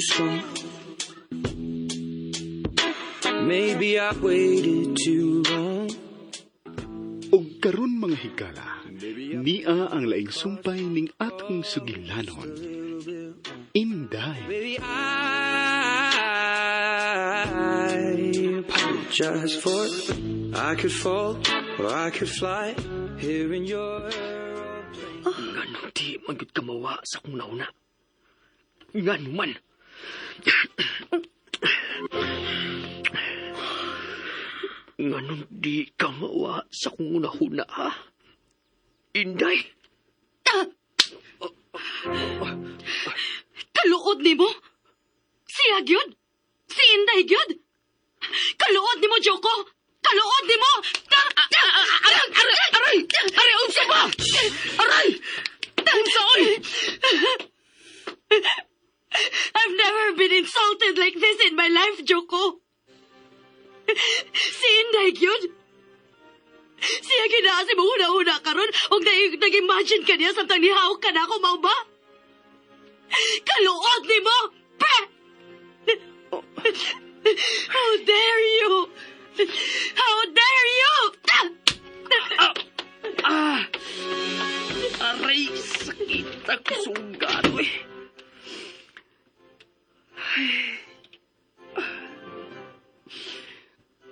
strong. Maybe I waited too long. Og karon mga higala, niya ang laing sumpay ning atong sugilanon. Inday. Baby, I apologize for I could fall or I could fly here in your Nga di magud kamawa sa kong nauna. Nga naman. Nga di kamawa sa kong nahuna, ha? Inday. Kaluod ni mo? Siya gyud? Si Inday gyud? Kaluod ni mo, Joko? Kaluod ni mo? Aray! Aray! Unsa ba? Aray! Unsa, oy! I've never been insulted like this in my life, Joko. Si Inday gyud? Siya ginaasi mo huna-huna karon og nag-imagine ka niya samtang nihawak ka na ako, mao ba? Kaluod ni mo! Pre! How dare you! How dare you! Aray! Sakit ako sugat, oy!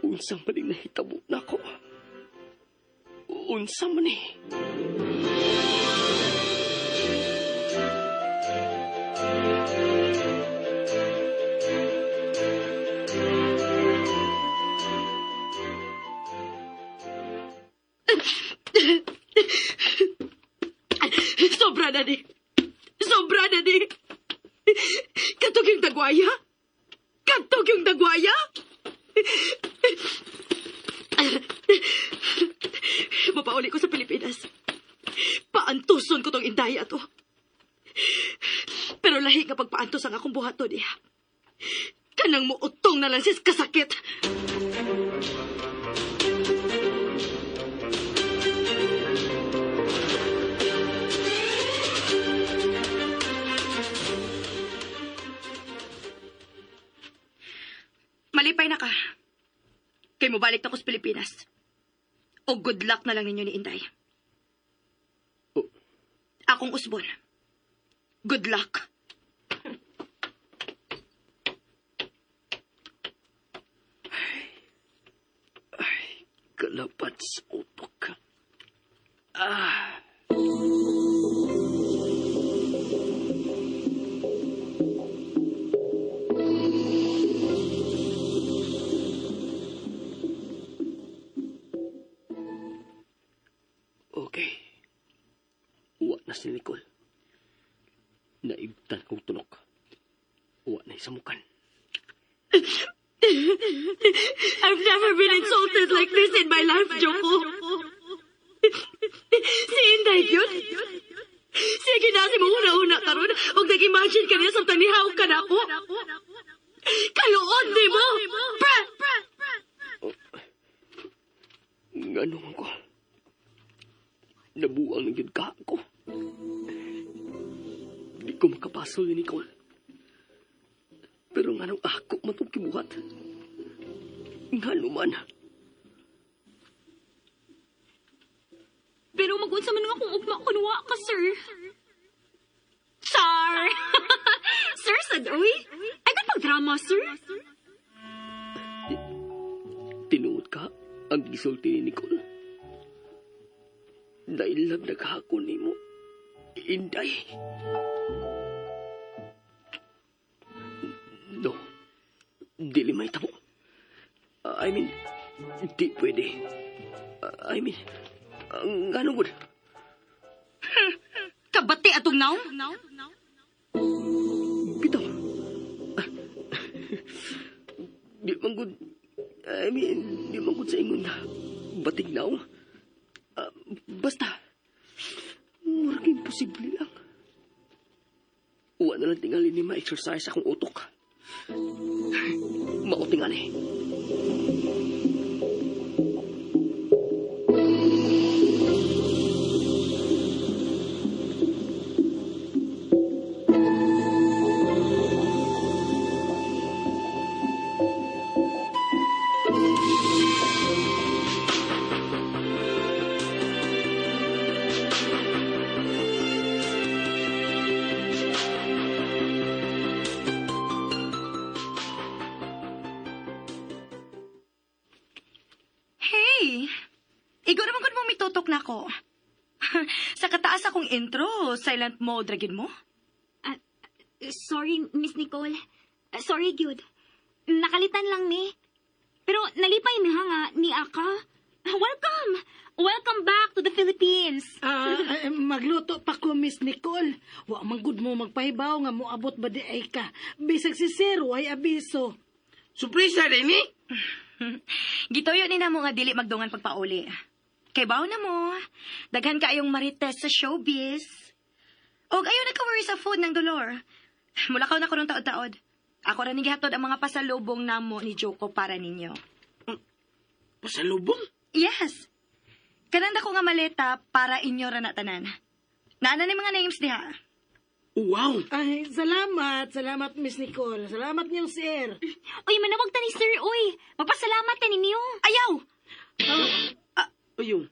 Unsa man yung nahitabo na ko? Unsa man eh? Sobra na di. Sobra na di. Katog yung dagwaya? Katog yung dagwaya? Mapauli ko sa Pilipinas. Paantuson ko tong Indaya to. Pero lahi nga pagpaantos ang akong buhato niya. Kanang muutong na lang sis kasakit. Malipay na ka. Kay mo balik na ko sa Pilipinas. O good luck na lang ninyo ni Inday. Oh. Akong usbon. Good luck. Ay, kalapat sa utok ka. Okay. Uwa na si Nicole. Naibtan kong tunok. Uwa na isamukan. I've never been insulted like this in my life, Joko. Si Inday yun. Siya ginasi mo una-una karon og nag-imagine ka niya samtang nihawak ka na ako. Kaluod ni mo! Pre! Ganun ko. Nabuang ng yun ka ako. Di ko makapasol ni Nicole. Pero nga nung ako matong kibuhat. Nga naman. Pero mag-unsa man nga kung ugma kunwa ka, sir. Sir! Sir, sadoy? Ay, kan pag-drama, sir? Tinuod ka ang gisulti ni Nicole. Dahil lang naghakon ni mo, Inday. No. Dili may tabo. Di pwede. Ano gud? Kabati atong naw? Bitaw. Di man gud. Di man gud sa ingon na. Batig naw. Basta. Murag imposible lang. Uwa na lang tingali ni ma-exercise akong utok. Mao tingali. Uy! Igo naman kung mo mitutok na ko. Sa kataas akong intro, silent mode ragin mo? Sorry, Miss Nicole. Sorry, Gyud. Nakalitan lang ni. Pero nalipay mi ha nga ni Aka. Welcome! Welcome back to the Philippines. Magluto pa ko, Miss Nicole. Wa manggod mo magpahibaw nga mo abot ba di ay ka. Bisag si Zero ay abiso. Surpresa rin ni? Gitoyo ni na mo nga dili magdungan pagpauli. Kay baw na mo, daghan kaayong marites sa showbiz. Og ayaw nagka-worry sa food ng dolor. Mulakaw na ko nung taod-taod. Ako rin gihatod ang mga pasalubong namo ni Joko para ninyo. Pasalubong? Yes. Kananda ko nga maleta para inyo ra na tanan. Naana ni mga names diha. Wow! Ay, salamat. Salamat, Miss Nicole. Salamat niyong sir. Uy, manawag ta ni Sir, uy. Magpasalamat ta ninyo. Ayaw! Ayun.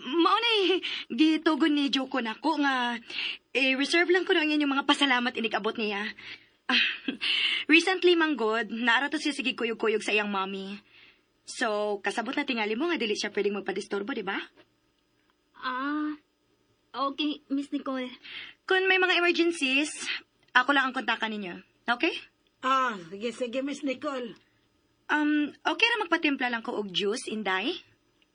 Mauna gitugon ni Joko na ko nga reserve lang ko na ang inyong mga pasalamat inig-abot niya. Recently, manggod, naara to siya sige kuyog-kuyog sa iyang mommy. So, kasabot na tingali mo nga dili siya pwedeng magpadisturbo, di ba? Okay, Miss Nicole. Kung may mga emergencies, ako lang ang kontakan ninyo. Okay? Sige, Miss Nicole. Okay na magpatimpla lang ko og juice, Inday?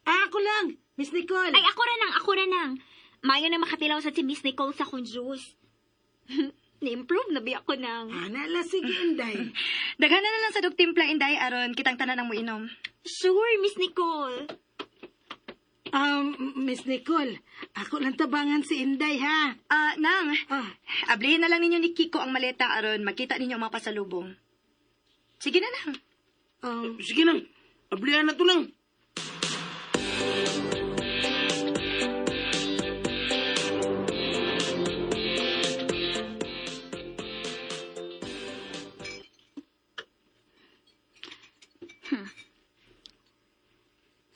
Ako lang, Miss Nicole. Ay, ako ra nang. Mayo na makatilaw sa si Miss Nicole sa kong juice. Na-improve na biya ko nang. Nala, sige, Inday. Daghan na lang sa timpla, Inday, aron kitang tanan ang mo inom. Sure, Miss Nicole. Miss Nicole, ako lang tabangan si Inday, ha? Nang, ablihin na lang ninyo ni Kiko ang maleta aron makita ninyo ang mga pasalubong. Sige na, Nang. Sige nang. Ablihan na to lang.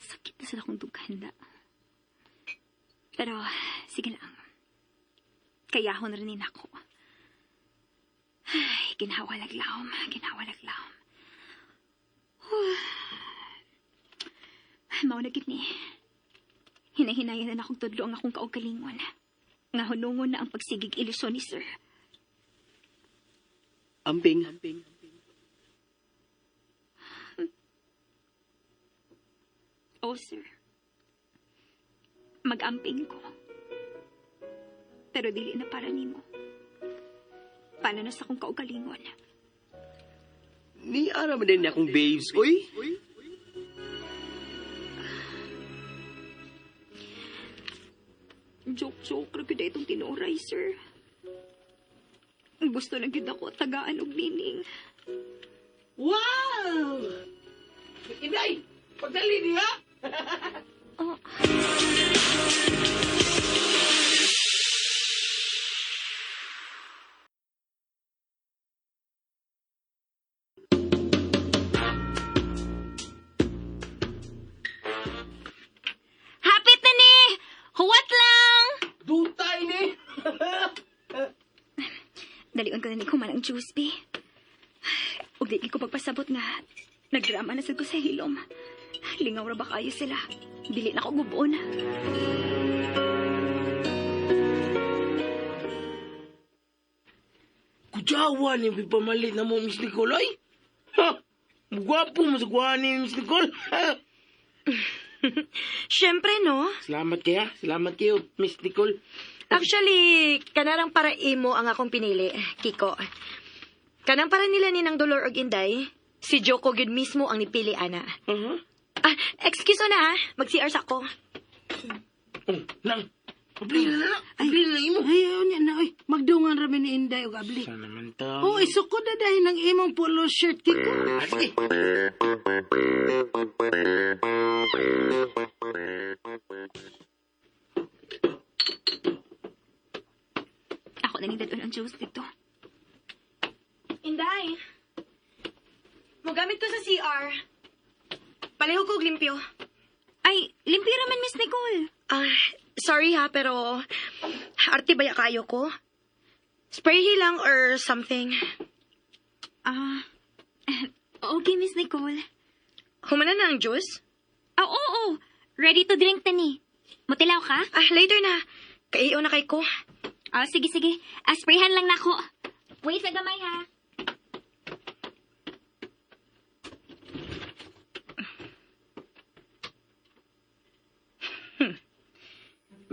Sakit na sila kong dughanda. Pero, sige lang. Kayahon rin ako. Ay, ginawalag-lawom. Mao na gid ni. Hinahinayan na akong tudlo ang akong kaugalingon. Nga hunungon na ang pagsigig ilusyon ni Sir. Amping. Oh, Sir. Mag-amping ko. Pero dili na para nimo. Paano na sa akong kaugalingon? Ni ara man din niya akong babes, oy? Joke-joke ra gyud itong tinuray, Sir. Gusto na gyud ako tagaan og nining. Wow! Inday! Pagdali niya! Hapit na ni! Huwat lang! Dutay ni! Dalion ko na ni kuman ang juice, B. Ug di ko pagpasabot nga nagdrama na sad ko sa hilom. Lingaw ra ba kayo sila? Dili na ko gubon. Kujawa ni pamalit na mo, Miss Nicole, ay? Ha! Gwapo mo sa gwawa ni Miss Nicole. Siyempre, no? Salamat kayo, Miss Nicole. Actually, kanarang para imo ang akong pinili, Kiko. Kanang para nila ni Nang Dolor og Inday, si Joko gyud mismo ang nipili, ana. Excuse mo na, ha? Mag-CR sa ako. Oh, nang. Abli na lang. Abli na lang imo. Ayaw niya na, oy. Magdungan rami ni Inday o abli. Sana naman tao. Oh, isukod na dahil ng imong polo shirt, Kiko. Sige. Ako na ning dadon ang juice dito. Inday, magamit ko sa CR. Paliho ko og limpyo. Ay, limpyo raman, Miss Nicole. Sorry ha, pero arte baya kayo ko? Spray lang or something. Okay, Miss Nicole. Humana na ang juice? Oo. Ready to drink tani. Mutilaw ka? Later na. Kaiyo na kay ko. Sige. Sprayhan lang nako. Wait sa gamay ha.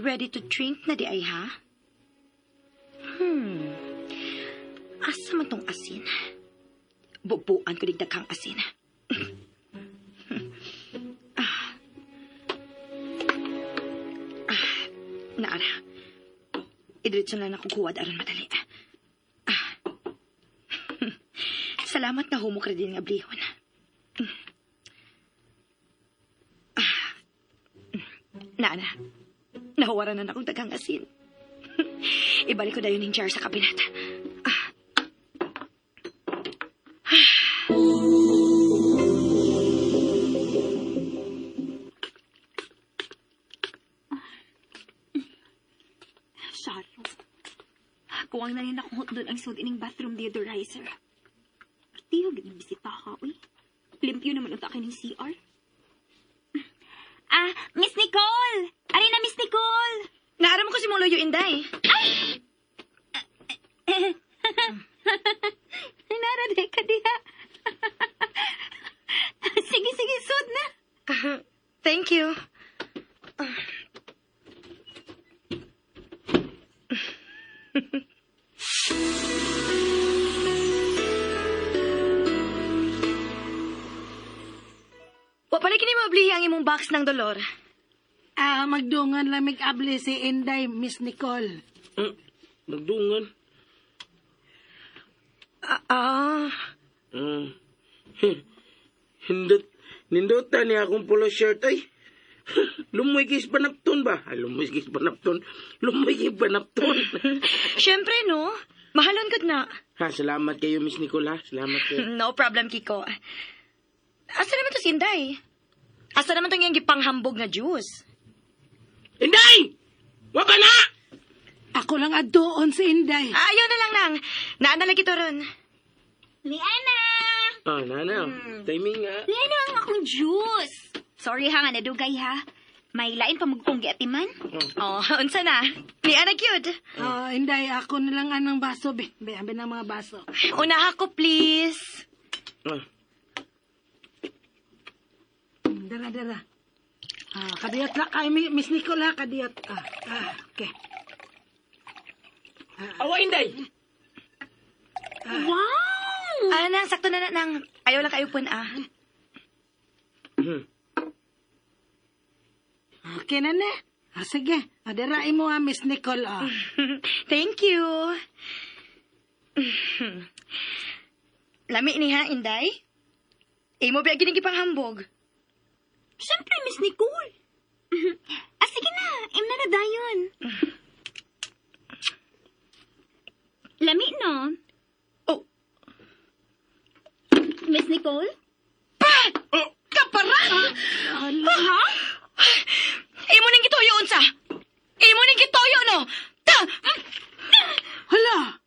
Ready to drink na di ay ha? Asa man tong asin? Bubuan ko digdaghang asin. Naara. Idiretso na nakukuwad aron madali. Salamat na humok rin din nga blihon. Naana. Nahuwaran na akong daghang asin. Ibalik ko dayon yung jar sa kabinet. Sharo. Kuwang na rin akong doon ang sud ining bathroom deodorizer. Tiyo, ginibisita ka, uy. Limpyo naman ang takin ng CR. Miss Nicole! Ari na, Miss Nicole! Naaram ko si mong loyo, Inday. Naraday ka diha. Sige, sud na. Thank you. Wapalay kini mablihi ang imong box ng dolor. Magdungan lang mag-abli si Inday, Miss Nicole. Magdungan. Nindot ni akong polo shirt ay. Lumoy kis panapton ba? Lumoy kis panapton. Siyempre, no? Mahalon gud na. Salamat kayo, Miss Nicole, ha? Salamat kayo. No problem, Kiko. Asa naman to si Inday? Asa naman to ngayong gipanghambog na juice? Inday! Wag ka na! Ako lang adoon si Inday. Ayaw na lang nang. Naanalagi to ron. Liana! Nana. Timing, ha? Liana ang akong juice. Sorry ha nga nadugay ha. May lain pa magpunggi atiman. Unsa na? Ni ana cute. Inday, ako na lang anang baso, be. Be ng mga baso. Unaha ko, please. Dara. Kadiyot lang kay Miss Nicole, ha? Kadiyot. Okay. Awa, Inday! Wow! Nang, sakto na nang. Ayaw lang kayo pun, Okay na ne. Sige. Darain mo, Miss Nicole, Thank you. Lami ni ha, Inday? Imo ba gining gipanghambog? Siyempre, Miss Nicole. Sige na. Imna na dayon. Lami, no? Oh. Miss Nicole? Kaparan! Ha? Imo ning gituyo unsa? Imo ning gituyo no? Hala!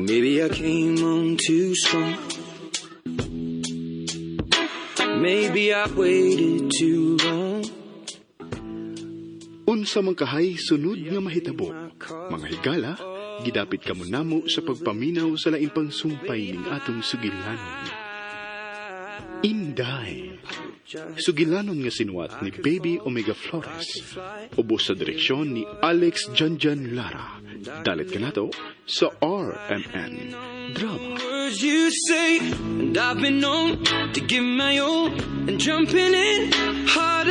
Maybe I came on too strong. Maybe I waited too long. Unsa man kahay sunod nga mahitabo, mga higala, gidapit kamo namo sa pagpaminaw sa lain pang sumpay ning atong sugilanon. Inday. Sugilanon nga sinuwat ni Baby Omega Flores. Ubos sa direksyon ni Alex Janjan Lara. Dalit ka nato sa RMN Drama. Words you say, and I've been known to give my all and jumping in hard